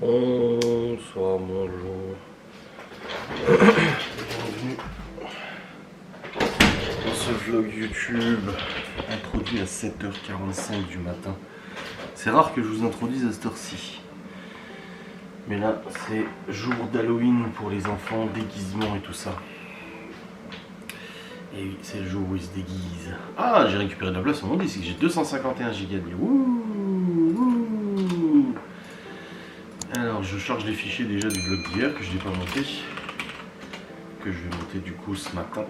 Bonsoir, bonjour. Bienvenue dans ce vlog YouTube introduit à 7h45 du matin. C'est rare que je vous introduise à cette heure-ci. Mais là, c'est jour d'Halloween pour les enfants, déguisement et tout ça. Et oui, c'est le jour où ils se déguisent. Ah, j'ai récupéré de la place sur mon disque, j'ai 251 Go. Wouh. Alors, je charge les fichiers déjà du vlog d'hier que je n'ai pas monté. Que je vais monter du coup ce matin.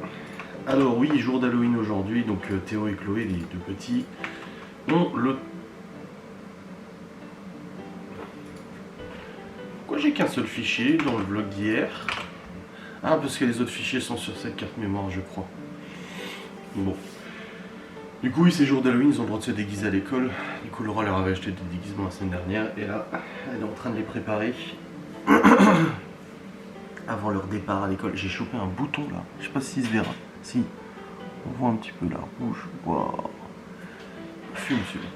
Alors oui, jour d'Halloween aujourd'hui, donc Théo et Chloé, les deux petits, ont le... Pourquoi j'ai qu'un seul fichier dans le vlog d'hier? Ah, parce que les autres fichiers sont sur cette carte mémoire, je crois. Bon. Du coup, oui, c'est jour d'Halloween, ils ont le droit de se déguiser à l'école. Du coup, Laura leur avait acheté des déguisements la semaine dernière, et là, elle est en train de les préparer. Avant leur départ à l'école. J'ai chopé un bouton là, je sais pas s'il se verra. Si, on voit un petit peu la rouge. Waouh, fume celui-là.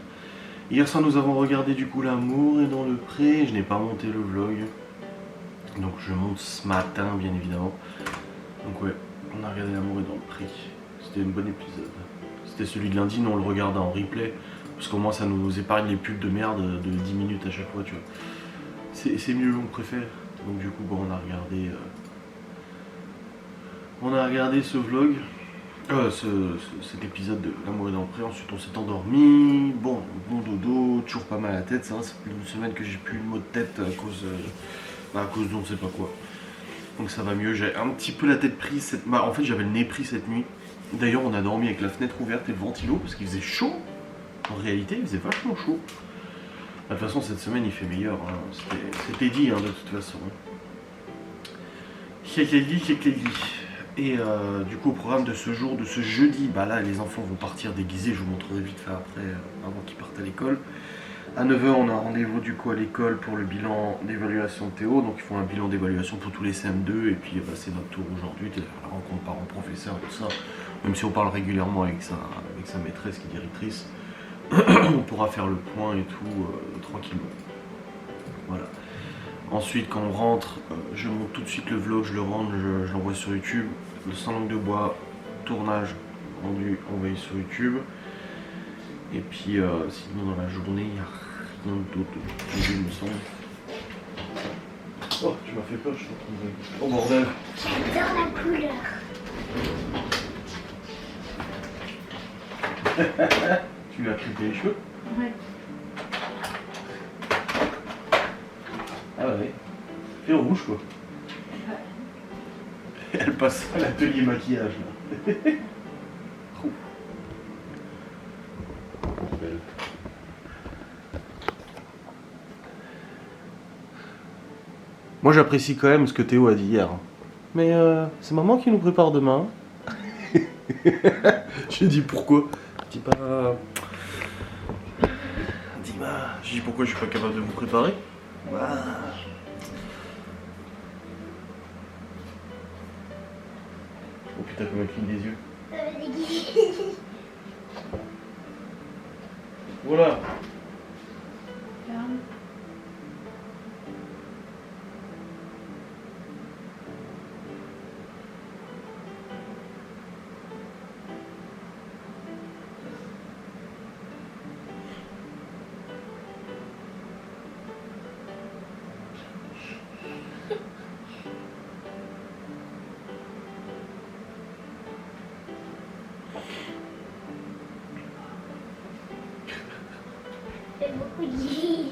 Hier soir, nous avons regardé du coup L'amour est dans le pré. Je n'ai pas monté le vlog, donc je monte ce matin, bien évidemment. Donc ouais, on a regardé L'amour est dans le pré. C'était un bon épisode. C'était celui de lundi, nous on le regarde en replay, parce qu'au moins ça nous épargne les pubs de merde de 10 minutes à chaque fois, tu vois. C'est mieux, on préfère. Donc du coup, bon, on a regardé ce vlog, cet épisode de L'amour est dans le pré. Ensuite on s'est endormi, bon dodo, toujours pas mal à la tête, ça fait une semaine que j'ai plus de maux de tête à cause d'on ne sait pas quoi. Donc ça va mieux, j'ai un petit peu la tête prise, en fait j'avais le nez pris cette nuit. D'ailleurs on a dormi avec la fenêtre ouverte et le ventilo parce qu'il faisait chaud. En réalité il faisait vachement chaud. De toute façon cette semaine il fait meilleur, hein. C'était dit hein, de toute façon. Et du coup au programme de ce jour, de ce jeudi, bah là les enfants vont partir déguisés, je vous montrerai vite fait après, avant qu'ils partent à l'école. À 9h on a rendez-vous du coup à l'école pour le bilan d'évaluation de Théo, donc ils font un bilan d'évaluation pour tous les CM2 et puis bah, c'est notre tour aujourd'hui, la rencontre parents-professeurs, tout ça. Même si on parle régulièrement avec sa maîtresse qui est directrice, on pourra faire le point et tout tranquillement. Voilà. Ensuite, quand on rentre, je monte tout de suite le vlog, je le rentre, je l'envoie sur YouTube. Le sans langue de bois, tournage rendu, envoyé sur YouTube. Et puis, sinon dans la journée, il n'y a rien d'autre, il me semble. Oh, tu m'as fait peur, je suis en train de... Oh bordel! J'adore la couleur. Tu lui as clippé les cheveux? Ouais. Ah ouais. Fait rouge quoi. Ouais. Elle passe à l'atelier maquillage là. Ouh. Belle. Moi j'apprécie quand même ce que Théo a dit hier. Mais c'est maman qui nous prépare demain. J'ai dit pourquoi? Dis pas. J'ai dit pourquoi je suis pas capable de vous préparer? Bah. Oh putain, comme elle cligne des yeux. Voilà. C'est beaucoup de gris.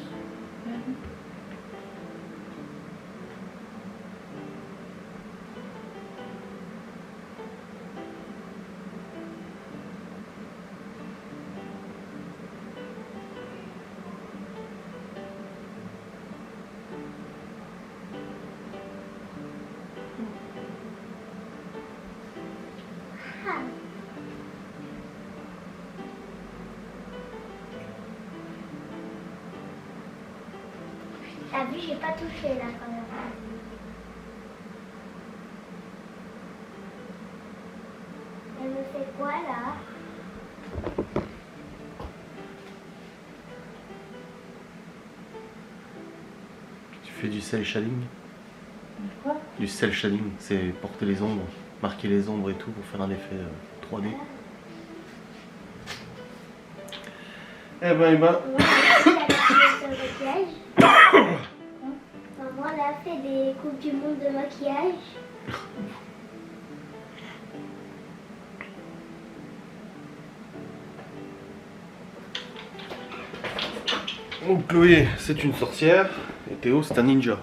T'as vu, j'ai pas touché là quand même. Elle me fait quoi là? fait du cel shading? Quoi? Du cel shading, c'est porter les ombres, marquer les ombres et tout pour faire un effet 3D. Eh ben, Maman, elle a fait des coupes du monde de maquillage. Donc Chloé, c'est une sorcière, et Théo, c'est un ninja.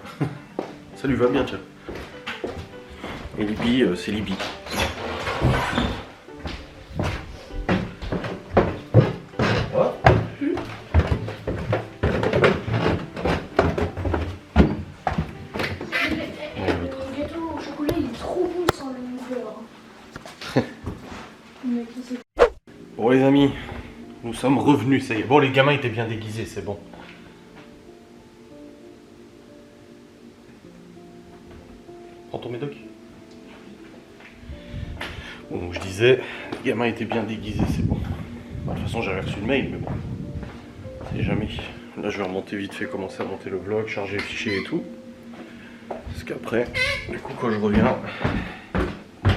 Ça lui va bien, tiens. Et Libby, c'est Libby. Le gâteau au chocolat, il est trop bon sans le beurre. Bon les amis, nous sommes revenus, ça y est. Bon les gamins étaient bien déguisés, c'est bon. Prends ton médoc. Bon donc je disais, les gamins étaient bien déguisés, c'est bon. Bah, de toute façon j'avais reçu le mail, mais bon. C'est jamais. Là je vais remonter vite fait, commencer à monter le vlog, charger les fichiers et tout. Parce qu'après, du coup quand je reviens en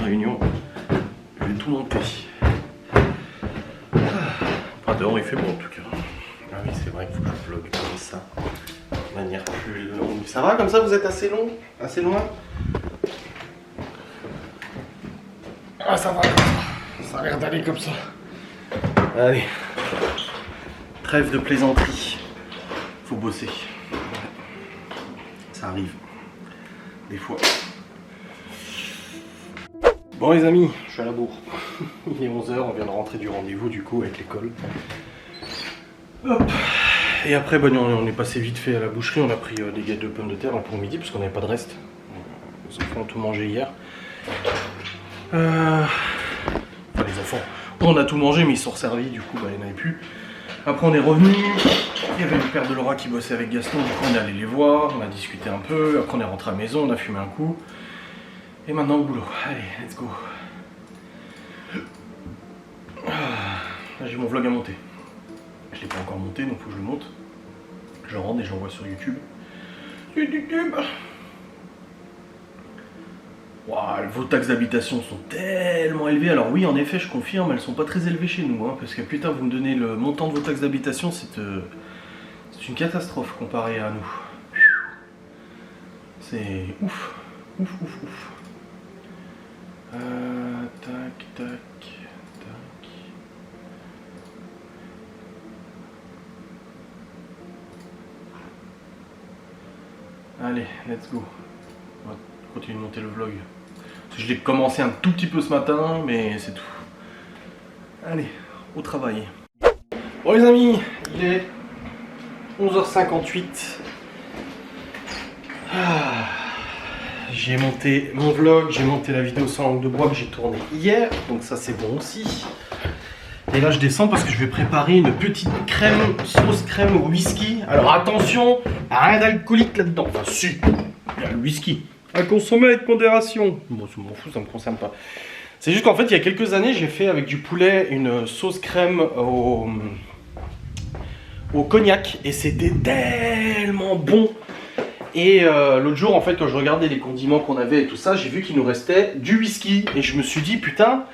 réunion, je vais tout monter. Enfin dehors il fait bon en tout cas. Ah oui c'est vrai qu'il faut que je vlog comme ça. De manière plus longue. Ça va comme ça, vous êtes assez long? Assez loin? Ah ça va comme ça. Ça a l'air d'aller comme ça. Allez. Trêve de plaisanterie. Faut bosser. Ça arrive. Des fois. Bon les amis, je suis à la bourre. Il est 11 h, on vient de rentrer du rendez-vous du coup avec l'école. Hop. Et après ben, on est passé vite fait à la boucherie, on a pris des gâteaux de pommes de terre pour midi parce qu'on n'avait pas de reste. Les enfants ont tout mangé hier. Enfin les enfants, on a tout mangé mais ils sont resservis, du coup bah, il n'y en avait plus. Après on est revenu, il y avait le père de Laura qui bossait avec Gaston, du coup on est allé les voir, on a discuté un peu, après on est rentré à la maison, on a fumé un coup. Et maintenant au boulot, allez, let's go. Là j'ai mon vlog à monter. Je l'ai pas encore monté, donc faut que je le monte. Je le rentre et je l'envoie sur YouTube. YouTube. Wow, vos taxes d'habitation sont tellement élevées. Alors oui, en effet, je confirme, elles sont pas très élevées chez nous. Hein, parce que putain, vous me donnez le montant de vos taxes d'habitation, c'est une catastrophe comparé à nous. C'est ouf. Ouf, ouf, ouf. Tac, tac, tac. Allez, let's go. On va continuer de monter le vlog. Je l'ai commencé un tout petit peu ce matin, mais c'est tout. Allez, au travail. Bon les amis, il est 11 h 58. J'ai monté mon vlog, j'ai monté la vidéo sans langue de bois que j'ai tournée hier, donc ça c'est bon aussi. Et là je descends parce que je vais préparer une petite crème, sauce crème au whisky. Alors attention, rien d'alcoolique là-dedans. Enfin si, il y a le whisky. À consommer avec modération. Bon, je m'en fous, ça me concerne pas. C'est juste qu'en fait, il y a quelques années, j'ai fait avec du poulet une sauce crème au cognac. Et c'était tellement bon. Et l'autre jour, en fait, quand je regardais les condiments qu'on avait et tout ça, j'ai vu qu'il nous restait du whisky. Et je me suis dit, putain,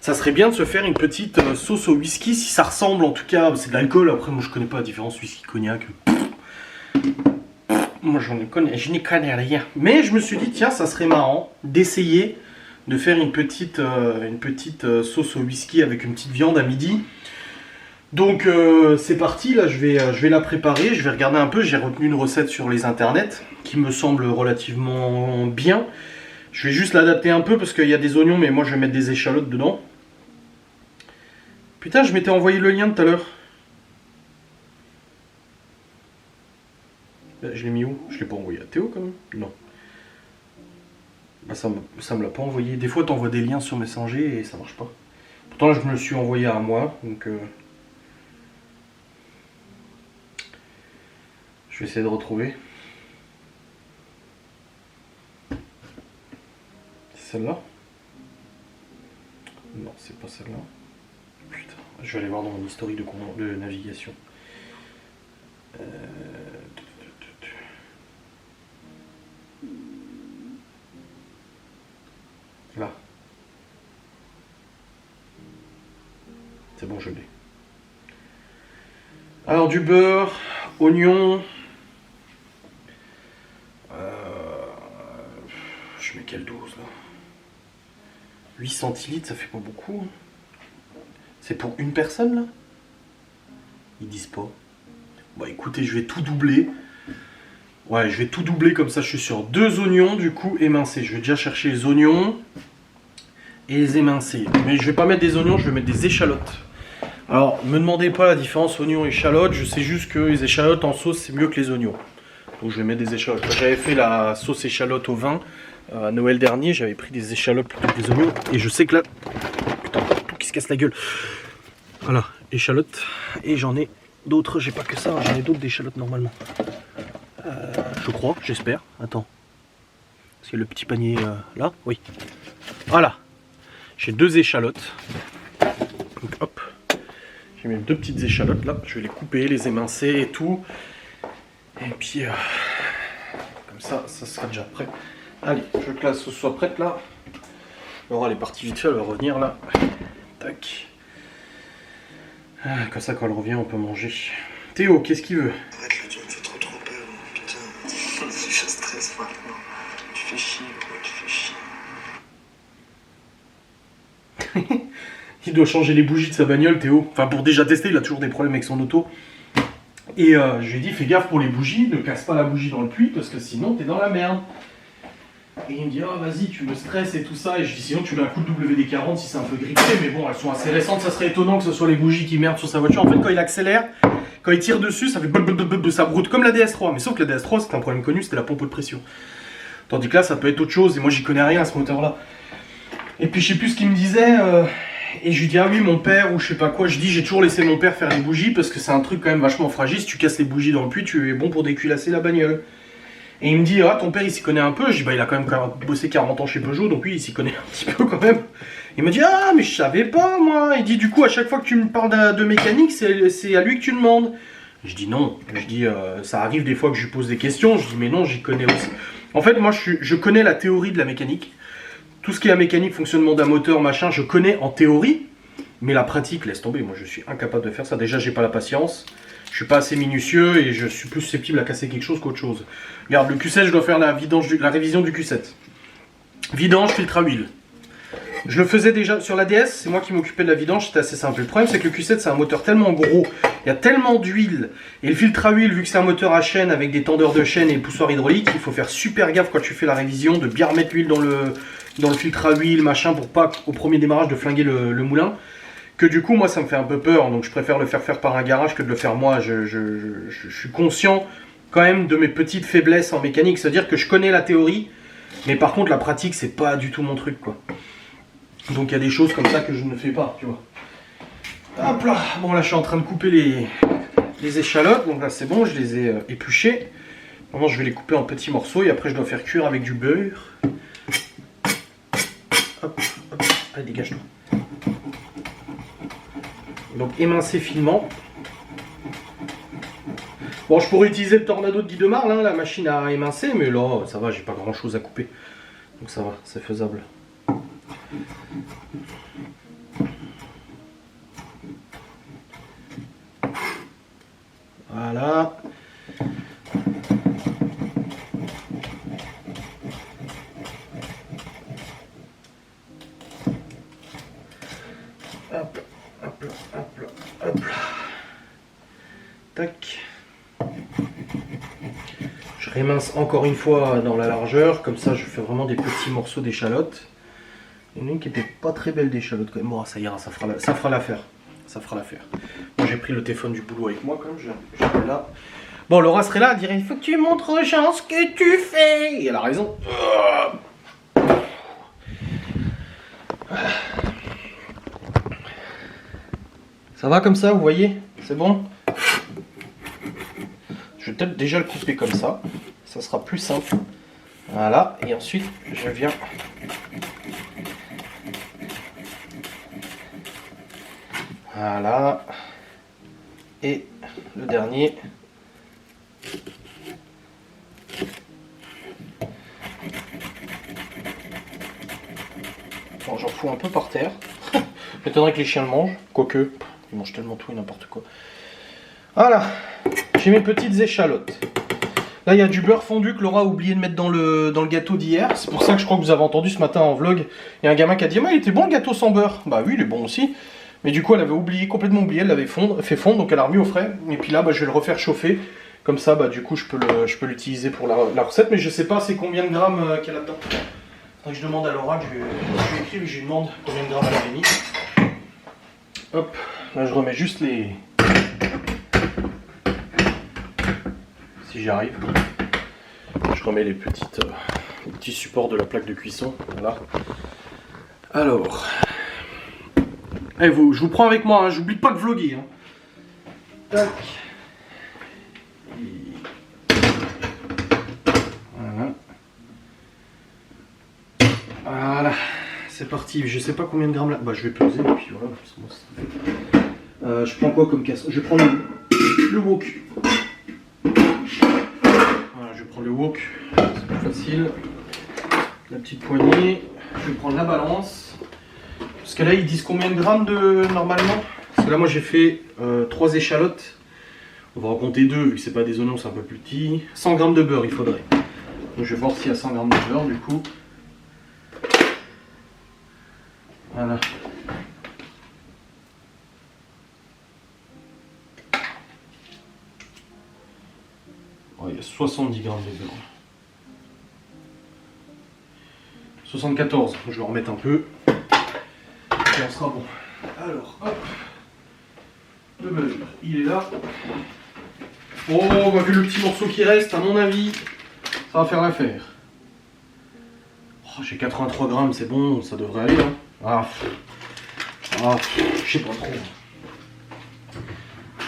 ça serait bien de se faire une petite sauce au whisky, si ça ressemble en tout cas. C'est de l'alcool, après, moi je connais pas la différence whisky-cognac. Moi je n'y connais rien. Mais je me suis dit, tiens, ça serait marrant d'essayer de faire une petite sauce au whisky avec une petite viande à midi. Donc c'est parti, là je vais la préparer, je vais regarder un peu, j'ai retenu une recette sur les internets qui me semble relativement bien. Je vais juste l'adapter un peu parce qu'il y a des oignons, mais moi je vais mettre des échalotes dedans. Putain, je m'étais envoyé le lien tout à l'heure. Je l'ai mis où? Je l'ai pas envoyé à Théo quand même? Non. Ah, ça me l'a pas envoyé. Des fois t'envoies des liens sur Messenger et ça marche pas. Pourtant là je me le suis envoyé à moi, donc je vais essayer de retrouver. C'est celle-là? Non, c'est pas celle-là. Putain, je vais aller voir dans mon historique de navigation. C'est bon, je l'ai. Alors du beurre, oignon. Je mets quelle dose là? 8 centilitres, ça fait pas beaucoup. C'est pour une personne là? Ils disent pas. Bon écoutez, je vais tout doubler. Ouais, je vais tout doubler comme ça, je suis sur 2 oignons du coup émincés. Je vais déjà chercher les oignons et les émincer. Mais je vais pas mettre des oignons, je vais mettre des échalotes. Alors, me demandez pas la différence oignons et échalotes, je sais juste que les échalotes en sauce c'est mieux que les oignons. Donc je vais mettre des échalotes. Quand j'avais fait la sauce échalote au vin, à Noël dernier, j'avais pris des échalotes plutôt que des oignons. Et je sais que là... Putain, tout qui se casse la gueule. Voilà, échalotes. Et j'en ai d'autres, j'ai pas que ça, j'en ai d'autres d'échalotes normalement. Je crois, j'espère. Attends. C'est le petit panier là? Oui. Voilà. J'ai 2 échalotes. Donc hop. J'ai mis 2 petites échalotes là. Je vais les couper, les émincer et tout. Et puis comme ça sera déjà prêt. Allez, je veux que la sauce soit prête là. Laura elle est partie vite fait, elle va revenir là. Tac. Comme ça quand elle revient on peut manger. Théo, qu'est-ce qu'il veut? Arrête là, tu me fais trop peur, putain. Je stresse maintenant. Tu fais chier, quoi, tu fais chier. Il doit changer les bougies de sa bagnole, Théo. Enfin, pour déjà tester, il a toujours des problèmes avec son auto. Et je lui ai dit, fais gaffe pour les bougies, ne casse pas la bougie dans le puits, parce que sinon, t'es dans la merde. Et il me dit, oh vas-y, tu me stresses et tout ça. Et je dis, sinon, tu mets un coup de WD-40 si c'est un peu grippé. Mais bon, elles sont assez récentes, ça serait étonnant que ce soit les bougies qui merdent sur sa voiture. En fait, quand il accélère, quand il tire dessus, ça fait de ça broute comme la DS3. Mais sauf que la DS3, c'était un problème connu, c'était la pompe de pression. Tandis que là, ça peut être autre chose. Et moi, j'y connais rien à ce moteur-là. Et puis, je sais plus ce qu'il me disait. Et je lui dis, ah oui, mon père, ou je sais pas quoi. Je dis, j'ai toujours laissé mon père faire les bougies parce que c'est un truc quand même vachement fragile. Si tu casses les bougies dans le puits, tu es bon pour déculasser la bagnole. Et il me dit, ah, ton père, il s'y connaît un peu. Je dis, bah, il a quand même bossé 40 ans chez Peugeot, donc oui, il s'y connaît un petit peu quand même. Il me dit, ah, mais je savais pas, moi. Il dit, du coup, à chaque fois que tu me parles de mécanique, c'est à lui que tu demandes. Je dis, non. Je dis, ça arrive des fois que je lui pose des questions. Je dis, mais non, j'y connais aussi. En fait, moi, je connais la théorie de la mécanique. Tout ce qui est la mécanique, fonctionnement d'un moteur, machin, je connais en théorie, mais la pratique, laisse tomber. Moi, je suis incapable de faire ça. Déjà, j'ai pas la patience, je suis pas assez minutieux et je suis plus susceptible à casser quelque chose qu'autre chose. Regarde, le Q7, je dois faire la révision du Q7. Vidange, filtre à huile. Je le faisais déjà sur la DS, c'est moi qui m'occupais de la vidange, c'était assez simple. Le problème, c'est que le Q7, c'est un moteur tellement gros, il y a tellement d'huile, et le filtre à huile, vu que c'est un moteur à chaîne avec des tendeurs de chaîne et poussoir hydraulique, il faut faire super gaffe quand tu fais la révision, de bien remettre l'huile dans le filtre à huile, machin, pour pas, au premier démarrage, de flinguer le moulin. Que du coup, moi, ça me fait un peu peur, donc je préfère le faire par un garage que de le faire moi. Je suis conscient quand même de mes petites faiblesses en mécanique, c'est-à-dire que je connais la théorie, mais par contre, la pratique, c'est pas du tout mon truc, quoi. Donc il y a des choses comme ça que je ne fais pas, tu vois. Hop là, bon là je suis en train de couper les échalotes, donc là c'est bon, je les ai épluchées. Maintenant je vais les couper en petits morceaux et après je dois faire cuire avec du beurre. Hop, hop, allez dégage-toi. Donc émincer finement. Bon, je pourrais utiliser le tornado de Guy Demarle, hein, la machine à émincer, mais là ça va, j'ai pas grand chose à couper. Donc ça va, c'est faisable. Voilà. Hop, hop, hop, hop. Tac. Je rémince encore une fois dans la largeur, comme ça je fais vraiment des petits morceaux d'échalotes. Il y en a une qui était pas très belle d'échalote quand même. Bon, ça ira, ça fera l'affaire. Ça fera l'affaire. Moi j'ai pris le téléphone du boulot avec moi quand même, j'étais là. Bon, Laura serait là, elle dirait, il faut que tu montres aux gens ce que tu fais. Et elle a raison. Ça va comme ça, vous voyez? C'est bon? Je vais peut-être déjà le couper comme ça. Ça sera plus simple. Voilà, et ensuite je viens... Voilà. Et le dernier. Bon, j'en fous un peu par terre. M'étonnerait que les chiens le mangent. Quoique, Ils mangent tellement tout et n'importe quoi. Voilà, j'ai mes petites échalotes. Là, il y a du beurre fondu que Laura a oublié de mettre dans le gâteau d'hier. C'est pour ça que je crois que vous avez entendu ce matin en vlog. Il y a un gamin qui a dit « Mais il était bon le gâteau sans beurre ». Bah oui, il est bon aussi. Mais du coup, elle avait oublié, complètement oublié, elle l'avait fait fondre, donc elle l'a remis au frais. Et puis là, bah, je vais le refaire chauffer. Comme ça, bah, du coup, je peux l'utiliser pour la recette. Mais je sais pas c'est combien de grammes qu'elle a dedans. Donc je demande à Laura, je lui écris, je lui demande combien de grammes elle avait mis. Hop, là je remets juste les... Si j'y arrive. Je remets les petits supports de la plaque de cuisson. Voilà. Alors... je vous prends avec moi, hein, j'oublie pas de vlogger. Hein. Tac. Voilà. Voilà, c'est parti. Je sais pas combien de grammes là. Bah je vais peser et puis voilà. Je prends quoi comme casse? Je prends le wok. Voilà, je prends le wok. C'est plus facile. La petite poignée. Je vais prendre la balance. Parce que là ils disent combien de grammes de normalement? Parce que là moi j'ai fait 3 échalotes. On va en compter 2 vu que c'est pas des oignons, c'est un peu plus petit. 100 grammes de beurre il faudrait. Donc je vais voir s'il y a 100 grammes de beurre du coup. Voilà. Oh, il y a 70 grammes de beurre. 74, je vais en remettre un peu. Et on sera bon. Alors, hop. Le beurre, il est là. Oh, bah, vu le petit morceau qui reste, à mon avis, ça va faire l'affaire. Oh, j'ai 83 grammes, c'est bon, ça devrait aller. Hein. Je sais pas trop.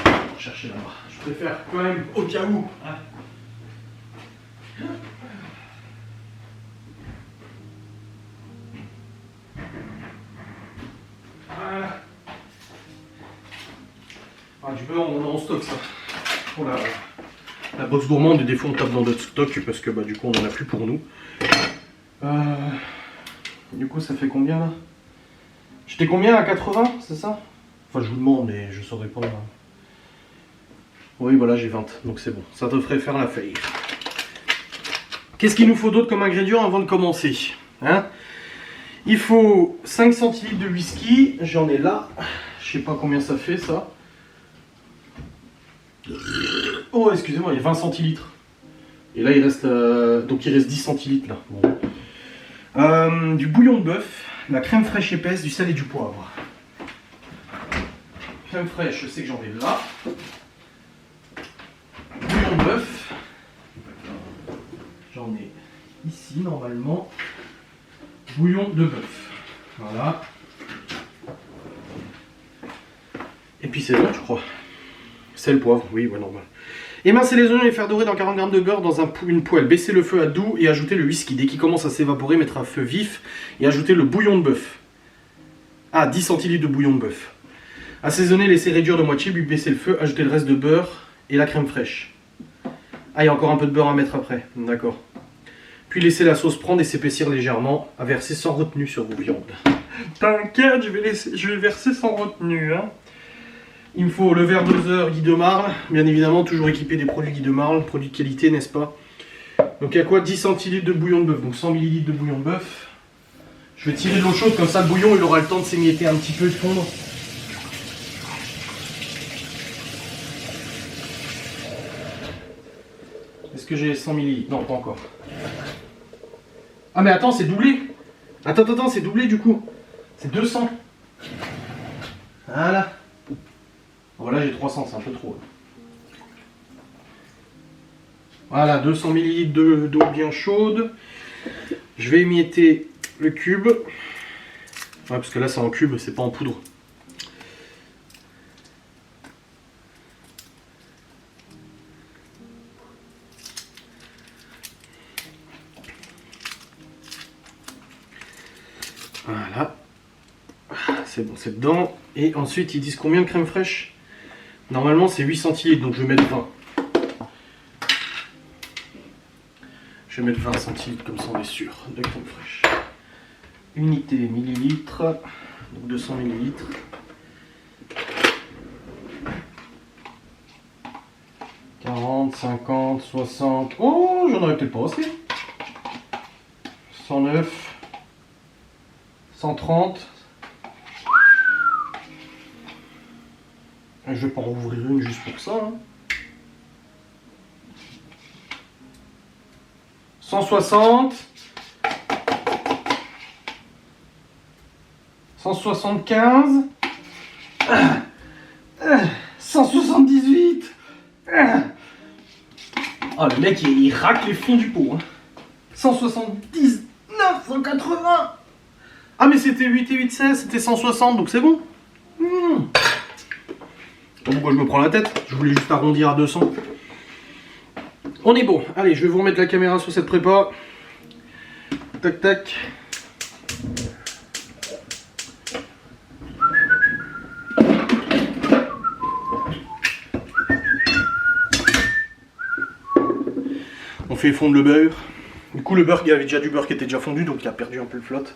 On va chercher là-bas. Je préfère quand même au cas où. Hein. Voilà. Ah, du beurre, on en stock ça. Pour la box gourmande, et des fois on tape dans d'autres stocks parce que bah, du coup on en a plus pour nous. Du coup ça fait combien là? J'étais combien à 80, c'est ça? Enfin je vous demande mais je saurais pas. Oui voilà j'ai 20, donc c'est bon. Ça devrait faire l'affaire. Qu'est-ce qu'il nous faut d'autre comme ingrédient avant de commencer hein? Il faut 5 centilitres de whisky, j'en ai là. Je sais pas combien ça fait ça. Oh excusez-moi, il y a 20 centilitres. Et là il reste donc il reste 10 centilitres là. Bon. Du bouillon de bœuf, la crème fraîche épaisse, du sel et du poivre. Crème fraîche, je sais que j'en ai là. Bouillon de bœuf. J'en ai ici normalement. Bouillon de bœuf. Voilà. Et puis c'est bon je crois. Sel, poivre, oui, ouais, normal. Émincer les oignons et les faire dorer dans 40 g de beurre dans une poêle. Baisser le feu à doux et ajouter le whisky. Dès qu'il commence à s'évaporer, mettre un feu vif et ajouter le bouillon de bœuf. Ah, 10 centilitres de bouillon de bœuf. Assaisonner, laisser réduire de moitié, puis baisser le feu, ajouter le reste de beurre et la crème fraîche. Ah, il y a encore un peu de beurre à mettre après. D'accord. Puis laisser la sauce prendre et s'épaissir légèrement, à verser sans retenue sur vos viandes. T'inquiète, je vais verser sans retenue, hein. Il me faut le verre doseur Guy de Marle, bien évidemment, toujours équipé des produits Guy de Marle, produits de qualité, n'est-ce pas? Donc il y a quoi? 10 centilitres de bouillon de bœuf, donc 100 ml de bouillon de bœuf. Je vais tirer de l'eau chaude, comme ça le bouillon il aura le temps de s'émietter un petit peu, de fondre. Est-ce que j'ai 100 ml? Non, pas encore. Ah mais attends, c'est doublé. Attends, c'est doublé du coup. C'est 200. Voilà. Voilà, j'ai 300, c'est un peu trop. Voilà, 200 ml d'eau bien chaude. Je vais émietter le cube. Ouais, parce que là c'est en cube, c'est pas en poudre. Voilà. C'est bon, c'est dedans. Et ensuite, ils disent combien de crème fraîche? Normalement, c'est 8 centilitres, donc je vais mettre 20. Je vais mettre 20 centilitres, comme ça on est sûr, de crème fraîche. Unité millilitres, donc 200 millilitres. 40, 50, 60... Oh, j'en aurais peut-être pas assez. 109, 130. Je vais pas en ouvrir une juste pour ça. Hein. 160. 175. 178. Oh, le mec, il racle les fonds du pot. Hein. 179, 180. Ah, mais c'était 8 et 8, 16, c'était 160, donc c'est bon. Pourquoi je me prends la tête? Je voulais juste arrondir à 200. On est bon. Allez, je vais vous remettre la caméra sur cette prépa. Tac, tac. On fait fondre le beurre. Du coup, le beurre, il y avait déjà du beurre qui était déjà fondu, donc il a perdu un peu de flotte.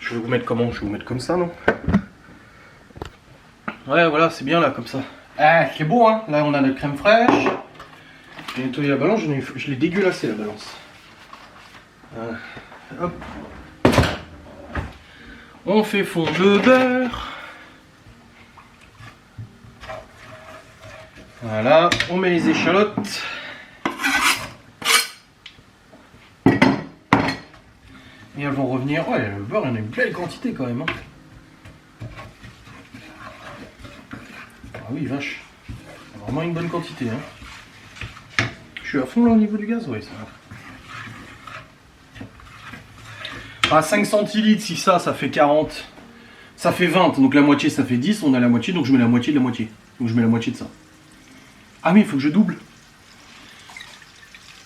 Je vais vous mettre comment? Je vais vous mettre comme ça, non? Ouais, voilà, c'est bien là, comme ça. Ah, c'est beau, hein. Là, on a notre crème fraîche. J'ai nettoyé la balance, je l'ai dégueulassé, la balance. Voilà. Hop. On fait fondre le beurre. Voilà, on met les échalotes. Et elles vont revenir. Ouais, le beurre, il y en a une belle quantité quand même. Hein. Ah oui, vache. Vraiment une bonne quantité. Hein. Je suis à fond là au niveau du gaz, oui, ça va. À 5 centilitres, si ça fait 40, ça fait 20, donc la moitié ça fait 10, on a la moitié, donc je mets la moitié de la moitié. Donc je mets la moitié de ça. Ah mais il faut que je double.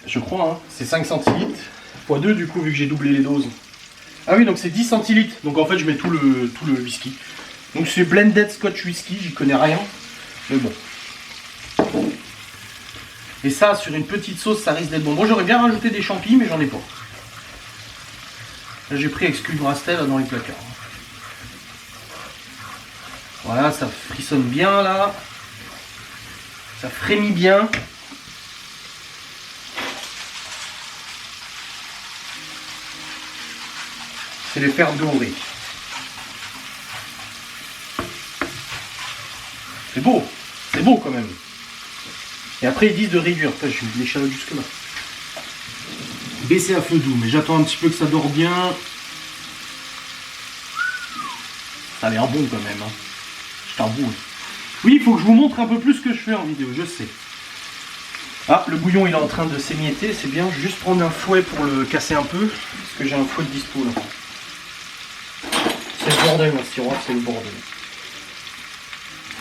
Je crois, hein, c'est 5 centilitres, x 2 du coup, vu que j'ai doublé les doses. Ah oui, donc c'est 10 centilitres, donc en fait je mets tout le whisky. Donc c'est blended scotch whisky, j'y connais rien, mais bon. Et ça, sur une petite sauce, ça risque d'être bon. Bon, j'aurais bien rajouté des champignons, mais j'en ai pas. Là, j'ai pris exclu Brastel dans les placards. Voilà, ça frissonne bien là. Ça frémit bien. C'est les faire dorer. C'est beau quand même. Et après ils disent de réduire. Putain, je mets l'échalote jusque là. Baisser à feu doux, mais j'attends un petit peu que ça dort bien. Ça a l'air bon quand même. Hein. Je t'avoue. Oui, il faut que je vous montre un peu plus ce que je fais en vidéo, je sais. Ah, le bouillon il est en train de s'émietter, c'est bien. Je vais juste prendre un fouet pour le casser un peu. Parce que j'ai un fouet de dispo là. C'est le bordel, mon sirop, c'est le bordel.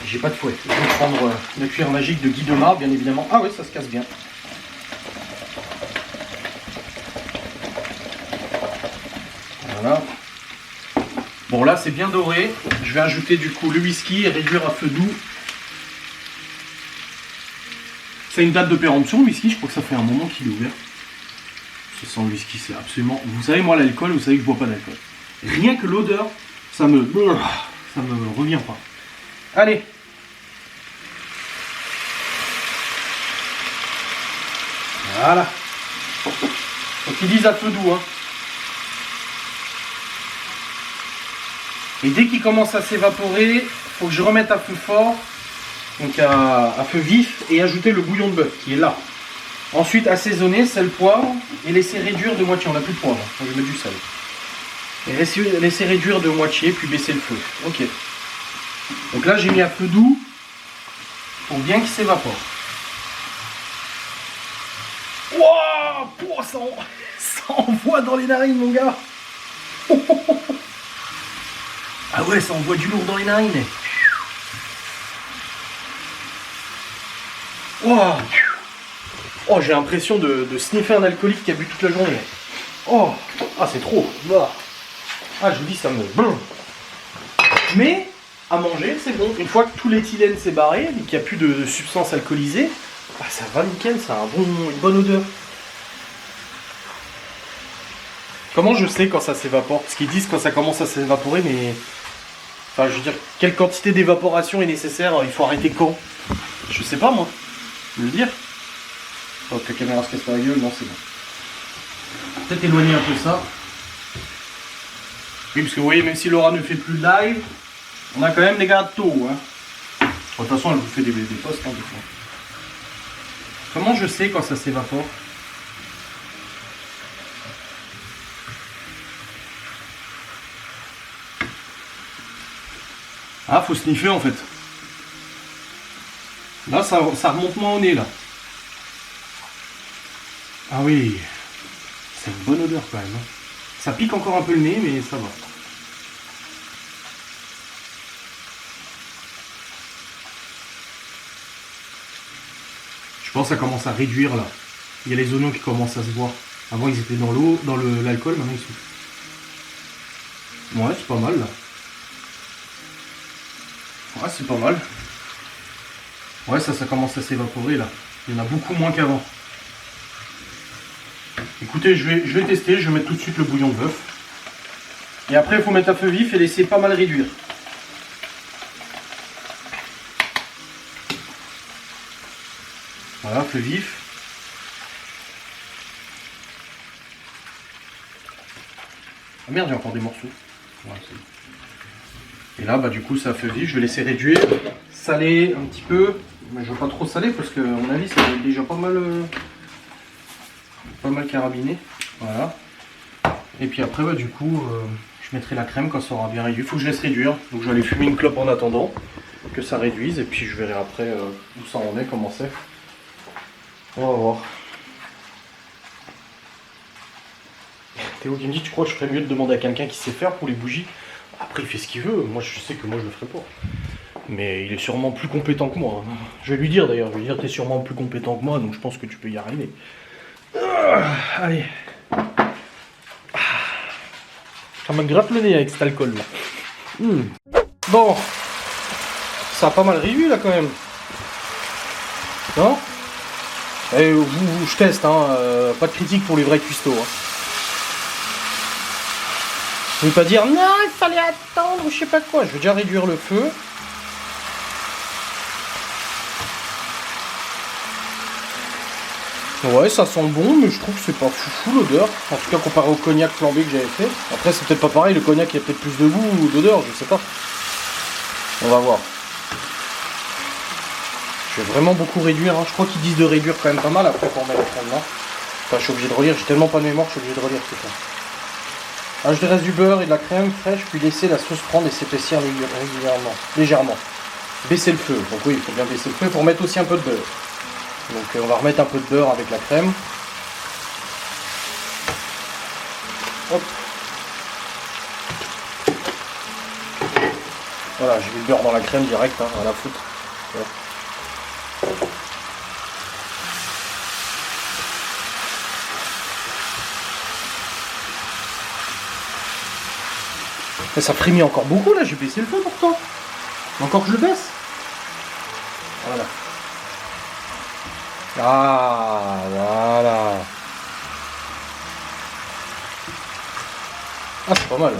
J'ai pas de fouet. Je vais prendre la cuillère magique de Guy Demar, bien évidemment. Ah oui, ça se casse bien. Voilà. Bon, là, c'est bien doré. Je vais ajouter du coup le whisky et réduire à feu doux. C'est une date de péremption, le whisky. Je crois que ça fait un moment qu'il est ouvert. Ça sent le whisky, c'est absolument... Vous savez, moi, l'alcool, vous savez que je bois pas d'alcool. Rien que l'odeur, ça me revient pas. Allez. Voilà. Donc ils disent à feu doux. Hein. Et dès qu'il commence à s'évaporer, il faut que je remette à feu fort, donc à feu vif, et ajouter le bouillon de bœuf qui est là. Ensuite assaisonner, sel, poivre, et laisser réduire de moitié. On n'a plus de poivre, donc je vais mettre du sel. Et laisser réduire de moitié, puis baisser le feu. Ok. Donc là j'ai mis à feu doux, pour bien qu'il s'évapore. Wouah, ça envoie dans les narines, mon gars. Ah ouais, ça envoie du lourd dans les narines. Wouah. Oh, j'ai l'impression de sniffer un alcoolique qui a bu toute la journée. Oh, ah c'est trop. Ah, je vous dis, ça me... Mais, à manger, c'est bon. Une fois que tout l'éthylène s'est barré, et qu'il n'y a plus de substance alcoolisée, ah, ça va nickel, ça a une bonne odeur. Comment je sais quand ça s'évapore? Parce qu'ils disent quand ça commence à s'évaporer, mais... Enfin, je veux dire, quelle quantité d'évaporation est nécessaire? Il faut arrêter quand? Je sais pas, moi. Je veux dire. Oh, que la caméra se casse pas la gueule, non c'est bon. Peut-être éloigner un peu ça. Oui, parce que vous voyez, même si Laura ne fait plus de live, on a quand même des gâteaux. Hein. Bon, de toute façon, elle vous fait des posts hein, des fois. Comment je sais quand ça s'évapore? Ah, faut sniffer en fait. Là, ça remonte moins au nez là. Ah oui, c'est une bonne odeur quand même. Hein. Ça pique encore un peu le nez, mais ça va. Je pense que ça commence à réduire là. Il y a les oignons qui commencent à se voir. Avant ils étaient dans l'eau, dans l'alcool, maintenant ils sont. Ouais, c'est pas mal là. Ouais, c'est pas mal. Ouais, ça commence à s'évaporer là. Il y en a beaucoup moins qu'avant. Écoutez, je vais tester, je vais mettre tout de suite le bouillon de bœuf. Et après, il faut mettre à feu vif et laisser pas mal réduire. Voilà, feu vif. Ah merde, il y a encore des morceaux. Ouais, et là, bah, du coup, ça à feu vif, je vais laisser réduire. Saler un petit peu. Mais je ne veux pas trop saler parce que, à mon avis, ça va être déjà pas mal carabiné. Voilà. Et puis après, bah, du coup, je mettrai la crème quand ça aura bien réduit. Il faut que je laisse réduire. Donc, je vais aller fumer une clope en attendant que ça réduise. Et puis, je verrai après où ça en est, comment c'est. On va voir. Théo qui me dit, tu crois que je ferais mieux de demander à quelqu'un qui sait faire pour les bougies? Après, il fait ce qu'il veut. Moi, je sais que moi, je le ferai pas. Mais il est sûrement plus compétent que moi. Je vais lui dire d'ailleurs. Je vais lui dire, t'es sûrement plus compétent que moi, donc je pense que tu peux y arriver. Allez. Ça me gratte le nez avec cet alcool là. Bon. Ça a pas mal réduit là quand même. Non? Et je teste, hein. Pas de critique pour les vrais cuistots. Hein. Je veux pas dire non, il fallait attendre, je sais pas quoi. Je vais déjà réduire le feu. Ouais, ça sent bon, mais je trouve que c'est pas fou l'odeur. En tout cas, comparé au cognac flambé que j'avais fait. Après, c'est peut-être pas pareil, le cognac, il y a peut-être plus de goût ou d'odeur, je sais pas. On va voir. Je vais vraiment beaucoup réduire. Hein. Je crois qu'ils disent de réduire quand même pas mal après pour mettre la crème. Enfin, je suis obligé de relire, j'ai tellement pas de mémoire, je suis obligé de relire tout ça. Ajouter le reste du beurre et de la crème fraîche, puis laisser la sauce prendre et s'épaissir légèrement. Baisser le feu. Donc oui, il faut bien baisser le feu. Il faut remettre aussi un peu de beurre. Donc on va remettre un peu de beurre avec la crème. Hop. Voilà, j'ai mis le beurre dans la crème direct, hein, à la foutre. Ouais. Mais ça frémit encore beaucoup là, j'ai baissé le feu pourtant. Encore que je le baisse. Voilà. Ah, voilà. Ah, c'est pas mal.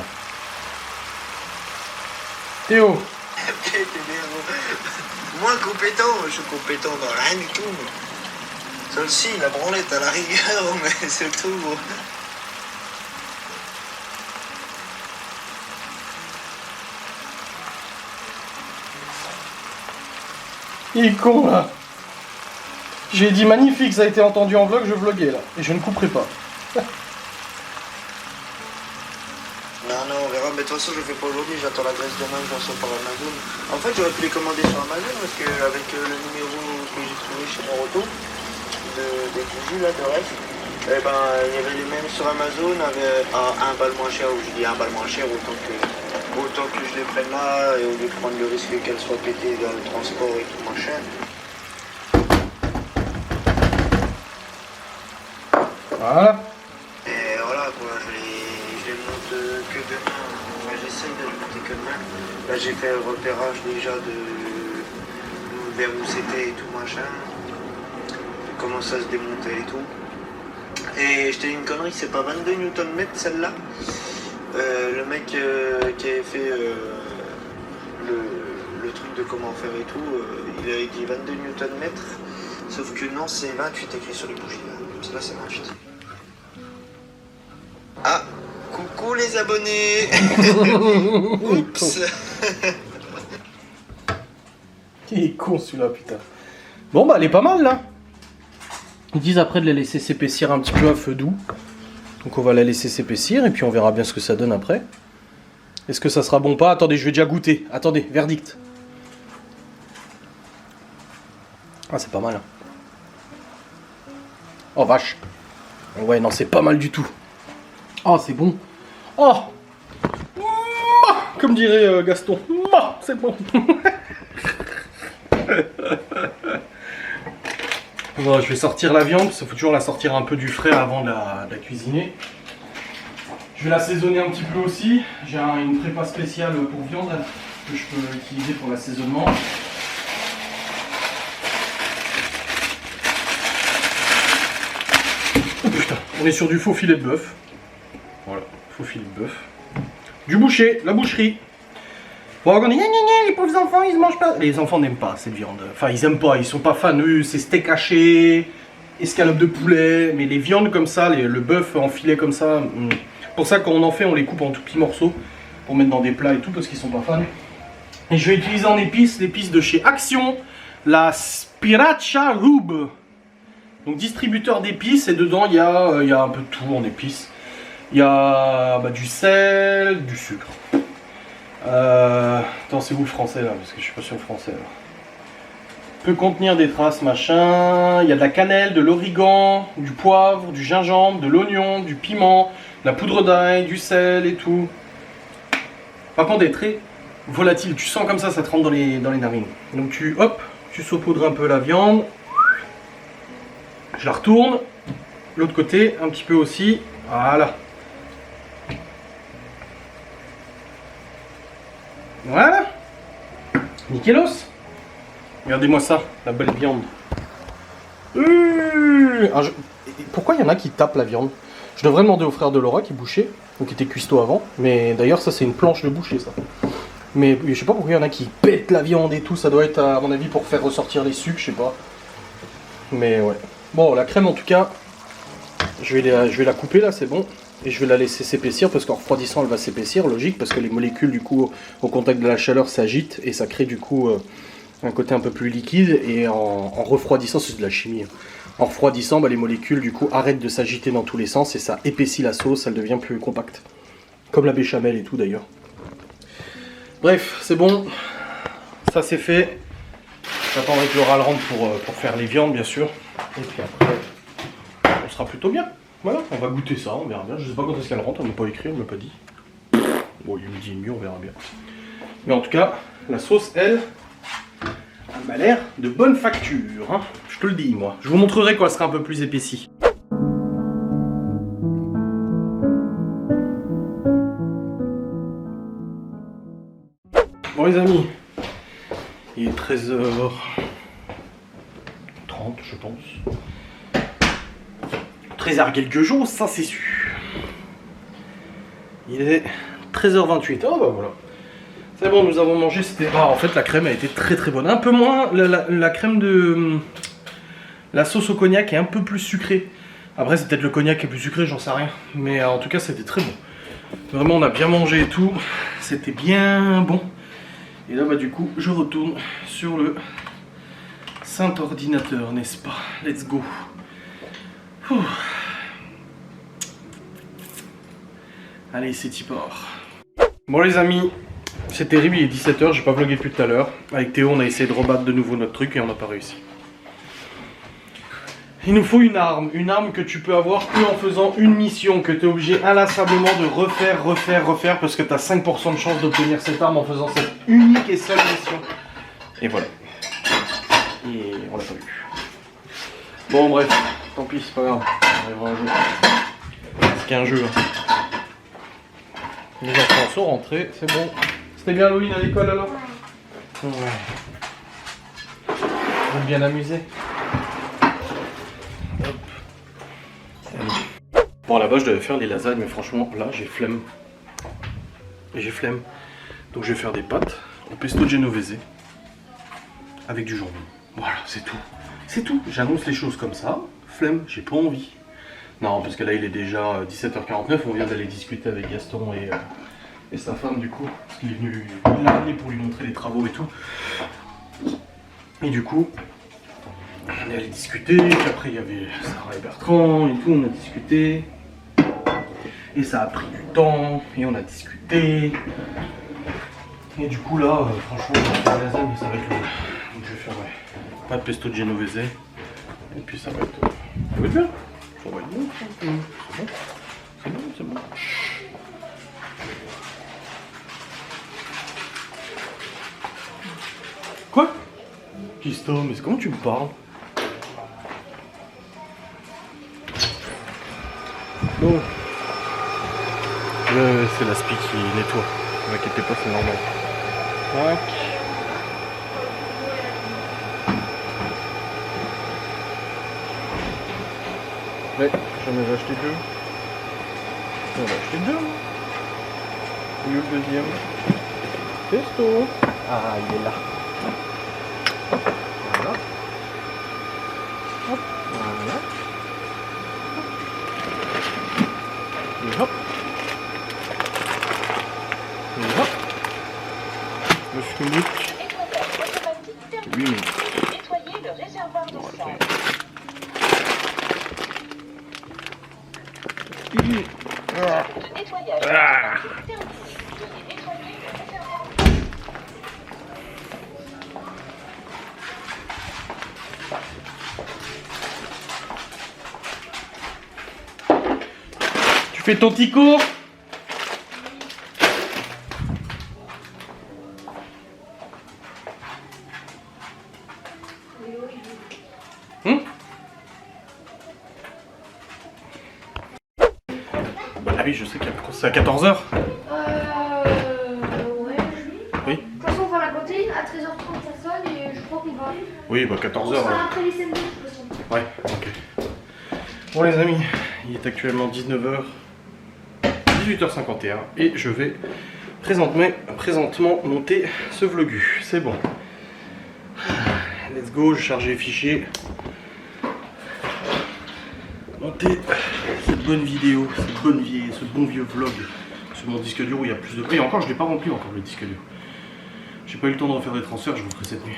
Théo. Moins compétent, je suis compétent dans rien du tout. Celle-ci, la branlette à la rigueur, mais c'est tout. Il est con là. J'ai dit magnifique, ça a été entendu en vlog, je vloguais là. Et je ne couperai pas. Non, on verra, mais de toute façon, je le fais pas aujourd'hui, j'attends l'adresse demain, je reçois par Amazon. En fait, j'aurais pu les commander sur Amazon parce qu'avec le numéro que j'ai trouvé chez mon retour, des bougies là, de rêve, eh ben, il y avait les mêmes sur Amazon, avec un balle moins cher, ou je dis un balle moins cher, autant que je les prenne là, et au lieu de prendre le risque qu'elles soient pétées dans le transport et tout machin. Voilà. Et voilà quoi, je les monte que demain, enfin, j'essaye de les monter que demain. Là j'ai fait le repérage déjà de vers où c'était et tout machin. J'ai commencé à se démonter et tout. Et je t'ai dit une connerie, c'est pas 22 Nm celle-là. Le mec qui avait fait le truc de comment faire et tout, il avait dit 22 Nm. Sauf que non, c'est 28 écrit sur les bougies. Là, c'est 28. Ah, coucou les abonnés. Oups. Il est con celui-là, putain. Bon bah elle est pas mal là. Ils disent après de la laisser s'épaissir un petit peu à feu doux. Donc on va la laisser s'épaissir et puis on verra bien ce que ça donne après. Est-ce que ça sera bon ou pas? Attendez, je vais déjà goûter. Attendez, verdict. Ah c'est pas mal. Hein. Oh vache. Ouais non c'est pas mal du tout. Oh c'est bon. Oh comme dirait Gaston. C'est bon. Bon, je vais sortir la viande, parce qu'il faut toujours la sortir un peu du frais avant de la cuisiner. Je vais l'assaisonner un petit peu aussi. J'ai une prépa spéciale pour viande que je peux utiliser pour l'assaisonnement. Oh putain, on est sur du faux filet de bœuf. Voilà, faux filet de bœuf. Du boucher, la boucherie. Bon, on dit, les pauvres enfants, ils ne mangent pas. Les enfants n'aiment pas cette viande. Enfin, ils aiment pas, ils sont pas fans. Eux, c'est steak haché, escalope de poulet. Mais les viandes comme ça, le bœuf en filet comme ça, pour ça, quand on en fait, on les coupe en tout petits morceaux pour mettre dans des plats et tout, parce qu'ils sont pas fans. Et je vais utiliser en épices, l'épice de chez Action, la Spiracha Rub. Donc, distributeur d'épices, et dedans, il y a un peu de tout en épices. Il y a du sel, du sucre. Attends, c'est où le français là? Parce que je suis pas sur le français là. Peut contenir des traces machin. Il y a de la cannelle, de l'origan, du poivre, du gingembre, de l'oignon, du piment, de la poudre d'ail, du sel et tout. Par contre, elle est très volatile. Tu sens comme ça te rentre dans les narines. Donc tu saupoudres un peu la viande. Je la retourne. L'autre côté, un petit peu aussi. Voilà. Voilà. Nickelos. Regardez-moi ça, la belle viande. Pourquoi il y en a qui tapent la viande? Je devrais demander au frère de Laura qui bouchait, ou qui était cuistot avant. Mais d'ailleurs ça c'est une planche de boucher ça. Mais je sais pas pourquoi il y en a qui pètent la viande et tout. Ça doit être à mon avis pour faire ressortir les sucres, je sais pas. Mais ouais. Bon la crème en tout cas, je vais la couper là, c'est bon. Et je vais la laisser s'épaissir parce qu'en refroidissant elle va s'épaissir, logique, parce que les molécules du coup au contact de la chaleur s'agitent et ça crée du coup un côté un peu plus liquide. Et en refroidissant, c'est de la chimie, en refroidissant les molécules du coup arrêtent de s'agiter dans tous les sens et ça épaissit la sauce, elle devient plus compacte. Comme la béchamel et tout d'ailleurs. Bref, c'est bon, ça c'est fait. J'attendrai que Laura le rentre pour faire les viandes bien sûr. Et puis après, on sera plutôt bien. Voilà, on va goûter ça, on verra bien. Je sais pas quand est-ce qu'elle rentre, elle m'a pas écrit, elle m'a pas dit. Bon, il me dit mieux, on verra bien. Mais en tout cas, la sauce, elle m'a l'air de bonne facture. Hein. Je te le dis, moi. Je vous montrerai quand elle sera un peu plus épaissie. Bon les amis, il est 13h30, je pense. 13h quelques jours, ça c'est sûr. Il est 13h28. Oh bah voilà. C'est bon, nous avons mangé. C'était. Ah, en fait, la crème a été très très bonne. Un peu moins. La crème de. La sauce au cognac est un peu plus sucrée. Après, c'est peut-être le cognac qui est plus sucré, j'en sais rien. Mais en tout cas, c'était très bon. Vraiment, on a bien mangé et tout. C'était bien bon. Et là, bah, du coup, je retourne sur le saint ordinateur, n'est-ce pas? Let's go. Ouh. Allez, c'est y part. Bon les amis, c'est terrible, il est 17h, j'ai pas vlogué depuis tout à l'heure. Avec Théo, on a essayé de rebattre de nouveau notre truc et on n'a pas réussi. Il nous faut une arme que tu peux avoir que en faisant une mission, que tu es obligé inlassablement de refaire, parce que tu as 5% de chance d'obtenir cette arme en faisant cette unique et seule mission. Et voilà. Et on l'a pas vu. Bon bref, tant pis, c'est pas grave, on arrivera un jour. C'est qu'un jeu. Les enfants sont rentrés, c'est bon. C'était bien Halloween à l'école alors? Ouais. Vous êtes bien amusés? Hop. Allez. Bon, là-bas je devais faire les lasagnes, mais franchement là j'ai flemme. Donc je vais faire des pâtes au pesto genovese avec du jambon. Voilà, c'est tout. C'est tout, j'annonce les choses comme ça. Flemme, j'ai pas envie. Non, parce que là il est déjà 17h49, on vient d'aller discuter avec Gaston et sa femme du coup. Parce qu'il est venu, il l'a amené pour lui montrer les travaux et tout. Et du coup, on est allé discuter, puis après il y avait Sarah et Bertrand et tout, on a discuté. Et ça a pris du temps, et on a discuté. Et du coup là, franchement, je vais faire la lasagne et ça va être le... Donc je vais faire pas de pesto de genovese. Et puis ça va être bien. Ça va être bien. C'est bon. C'est bon, c'est bon. Quoi? Kisto, mais comment tu me parles? Bon. C'est l'aspi qui nettoie. Ne vous inquiétez pas, c'est normal. Tac. Ouais, j'en avais acheté deux. J'en ai acheté deux. Oui, le deuxième. Pesto. Ah, il est là. Voilà. Hop, voilà. Et hop. Et hop. Monsieur Luc. 8 minutes. Nettoyer le réservoir de sang. De nettoyage. Veuillez nettoyer le réservoir de sang. Tu fais ton petit cours? Bah oui, je sais qu'il y a c'est à 14h. Ouais. Oui. De toute façon, on va la compter. À 13h30, ça sonne et je crois qu'on va. Oui, bah On 14h. sera après les samedis, de toute façon. Ouais, ok. Bon les amis, il est actuellement 19h, 18h51 et je vais présentement monter ce vlogu. C'est bon. Let's go, je charge les fichiers. Monter cette bonne vidéo, ce bon vieux vlog sur mon disque dur où il y a plus de... Et encore, je l'ai pas rempli encore le disque dur. J'ai pas eu le temps de refaire des transferts, je vous ferai cette nuit.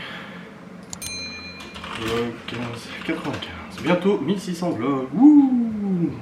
15, 95. Bientôt 1600 vlogs. Wouh!